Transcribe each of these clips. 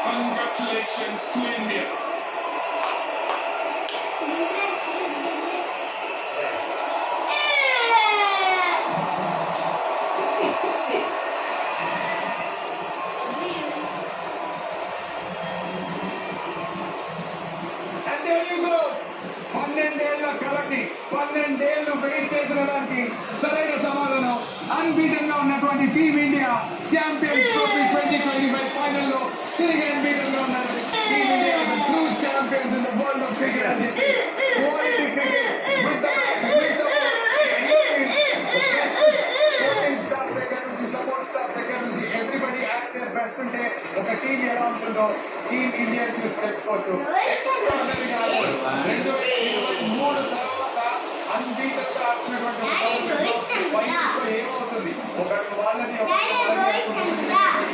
Congratulations to India. And there you go. 12 ఏళ్ల కలకి 12 ఏళ్లు wait చేసిన దానికి సరైన సమాధానం. అన్బీటెన్ గా ఉన్నటువంటి team India champions trophy 2025 final లో తిరిగి అన్బీటెన్ గా ఉన్నారు. Team India the true champions in the world of cricket అని చెప్పి quality cricket with the coaching staff దగ్గర నుంచి సపోర్ట్ స్టాఫ్ దగ్గర నుంచి ఎవ్రీబడి యాట్ దేర్ బెస్ట్ ఉంటే ఒక టీం ఎలా ఉంటుందో టీమ్ ఇండియా చూసి తెలుసుకోవచ్చు. ఎక్స్ట్రాడనరీ గా 2023 తర్వాత అన్బీటెన్ గా ఆడుతున్నటువంటి ఫైనల్స్ లో ఏమవుతుంది ఒకటి వాళ్ళని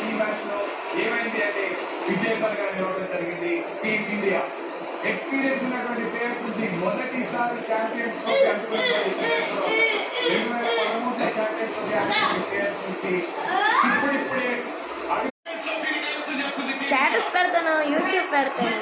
ఈ మ్యాచ్ లో ఏమైంది అంటే విజయపరంగా నిలవడం జరిగింది. టీమ్ ఇండియా ఎక్స్పీరియన్స్ ఉన్నటువంటి ప్లేయర్స్ నుంచి మొదటిసారి ఛాంపియన్స్ ట్రోఫీ అందుకున్నటువంటి 2013 ఛాంపియన్స్ ట్రోఫీ అందుకున్న ప్లేయర్స్ నుంచి ఇప్పుడిప్పుడే స్టేటస్ పెడతాను, యూట్యూబ్ పెడతాను.